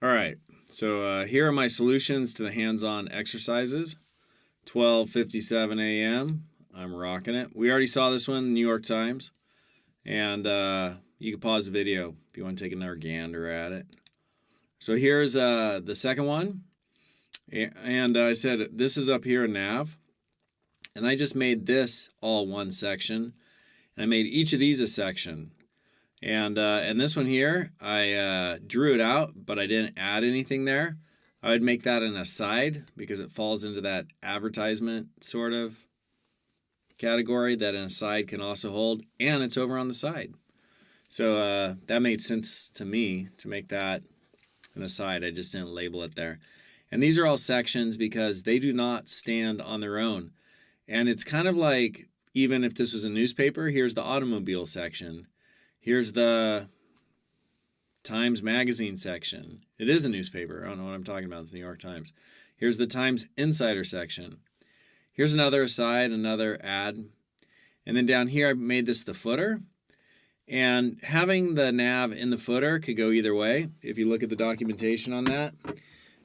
All right, so here are my solutions to the hands-on exercises. 12:57 a.m. I'm rocking it. We already saw this one in the New York Times, and you can pause the video if you want to take another gander at it. So here's the second one, and I said this is up here in Nav, and I just made this all one section, and I made each of these a section. And this one here, I drew it out, but I didn't add anything there. I would make that an aside because it falls into that advertisement sort of category that an aside can also hold, and it's over on the side. So that made sense to me to make that an aside. I just didn't label it there. And these are all sections because they do not stand on their own. And it's kind of like, even if this was a newspaper, here's the automobile section. Here's the Times Magazine section. It is a newspaper. I don't know what I'm talking about. It's the New York Times. Here's the Times Insider section. Here's another aside, another ad. And then down here, I made this the footer. And having the nav in the footer could go either way. If you look at the documentation on that,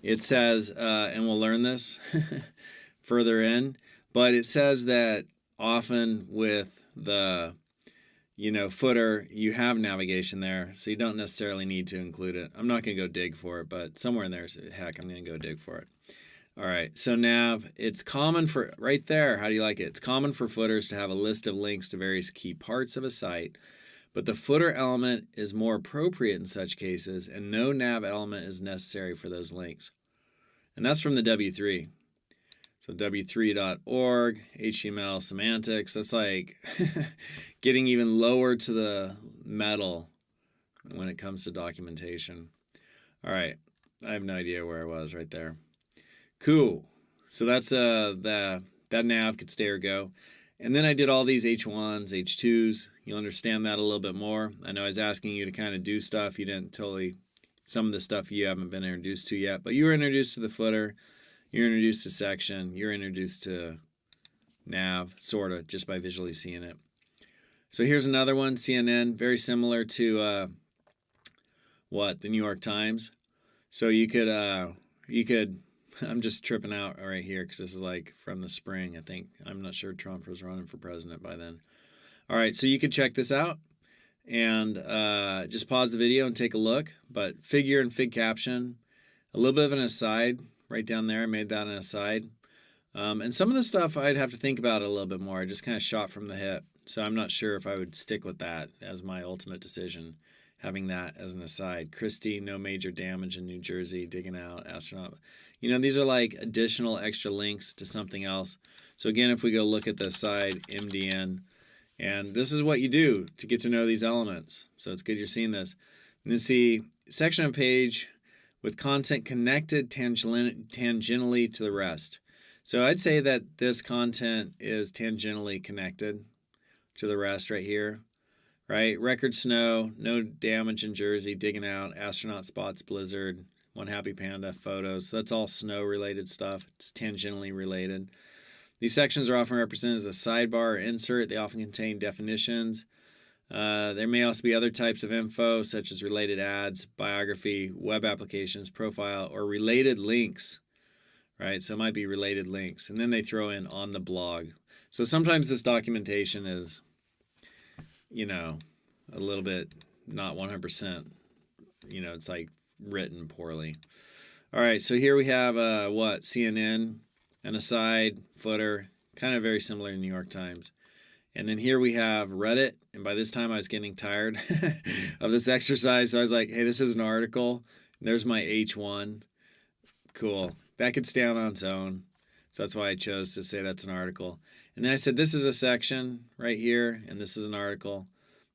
it says, and we'll learn this further in, but it says that often with the footer, you have navigation there, so you don't necessarily need to include it. I'm not going to go dig for it, but somewhere in there, heck, I'm going to go dig for it. All right, so nav, it's common for, right there, how do you like it? It's common for footers to have a list of links to various key parts of a site, but the footer element is more appropriate in such cases, and no nav element is necessary for those links. And that's from the W3. So w3.org, HTML semantics, that's like getting even lower to the metal when it comes to documentation. All right, I have no idea where I was right there. Cool. So that's that nav could stay or go. And then I did all these H1s, H2s. You'll understand that a little bit more. I know I was asking you to kind of do stuff. You didn't totally, some of the stuff you haven't been introduced to yet, but you were introduced to the footer. You're introduced to section. You're introduced to nav, sort of, just by visually seeing it. So here's another one, CNN, very similar to the New York Times. So you could, I'm just tripping out right here because this is like from the spring, I think. I'm not sure Trump was running for president by then. All right, so you could check this out and just pause the video and take a look. But figure and fig caption, a little bit of an aside. Right down there, I made that an aside. And some of the stuff I'd have to think about it a little bit more. I just kind of shot from the hip. So I'm not sure if I would stick with that as my ultimate decision, having that as an aside. Christie, no major damage in New Jersey, digging out, astronaut. These are like additional extra links to something else. So again, if we go look at the side, MDN, and this is what you do to get to know these elements. So it's good you're seeing this. And then see, section of page, with content connected tangentially to the rest. So I'd say that this content is tangentially connected to the rest right here, right? Record snow, no damage in Jersey, digging out, astronaut spots, blizzard, one happy panda, photos. So that's all snow related stuff. It's tangentially related. These sections are often represented as a sidebar or insert. They often contain definitions. There may also be other types of info, such as related ads, biography, web applications, profile, or related links, right? So it might be related links. And then they throw in on the blog. So sometimes this documentation is, a little bit not 100%, it's like written poorly. All right, so here we have, CNN, an aside, footer, kind of very similar to New York Times. And then here we have Reddit, and by this time I was getting tired of this exercise, so I was like, hey, this is an article. There's my H1. Cool. That could stand on its own, so that's why I chose to say that's an article. And then I said this is a section right here, and this is an article.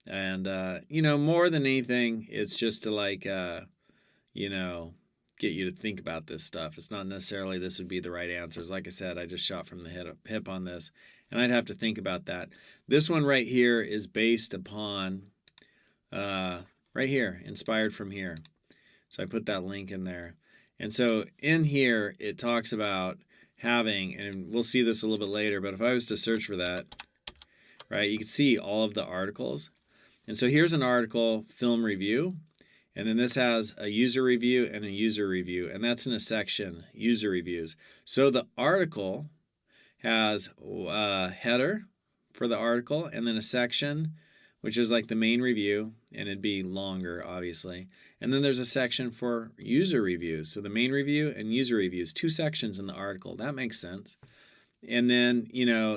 And, more than anything, it's just to get you to think about this stuff. It's not necessarily this would be the right answers. Like I said, I just shot from the hip on this. And I'd have to think about that. This one right here is based upon, right here, inspired from here. So I put that link in there. And so in here, it talks about having, and we'll see this a little bit later, but if I was to search for that, right, you can see all of the articles. And so here's an article, film review, And then this has a user review and a user review, and that's in a section, user reviews. So the article has a header for the article, and then a section, which is like the main review, and it'd be longer, obviously. And then there's a section for user reviews. So the main review and user reviews, 2 sections in the article. That makes sense. And then,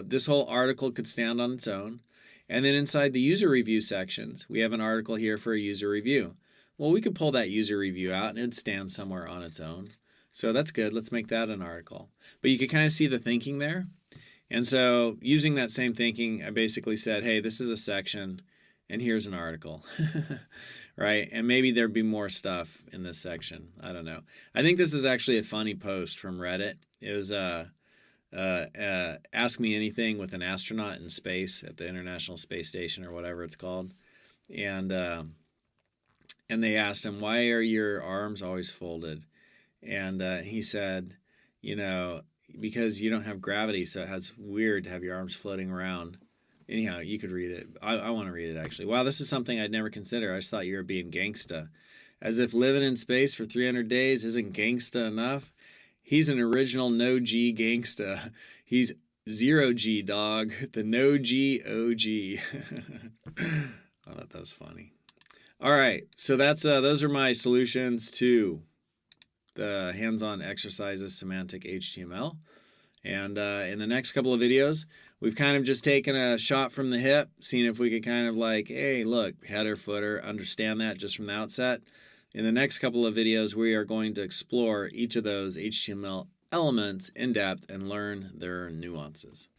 this whole article could stand on its own. And then inside the user review sections, we have an article here for a user review. Well, we could pull that user review out and it'd stand somewhere on its own. So that's good. Let's make that an article. But you can kind of see the thinking there. And so using that same thinking, I basically said, hey, this is a section and here's an article, right? And maybe there'd be more stuff in this section. I don't know. I think this is actually a funny post from Reddit. It was Ask Me Anything with an astronaut in space at the International Space Station or whatever it's called. And they asked him, why are your arms always folded? And he said, because you don't have gravity, so it's weird to have your arms floating around. Anyhow, you could read it. I want to read it, actually. Wow, this is something I'd never consider. I just thought you were being gangsta. As if living in space for 300 days isn't gangsta enough. He's an original no-G gangsta. He's 0G, dog. The no-G OG. I thought that was funny. All right, so those are my solutions to the hands-on exercises semantic HTML. And in the next couple of videos, we've kind of just taken a shot from the hip, seeing if we could kind of like, hey, look, header, footer, understand that just from the outset. In the next couple of videos, we are going to explore each of those HTML elements in depth and learn their nuances.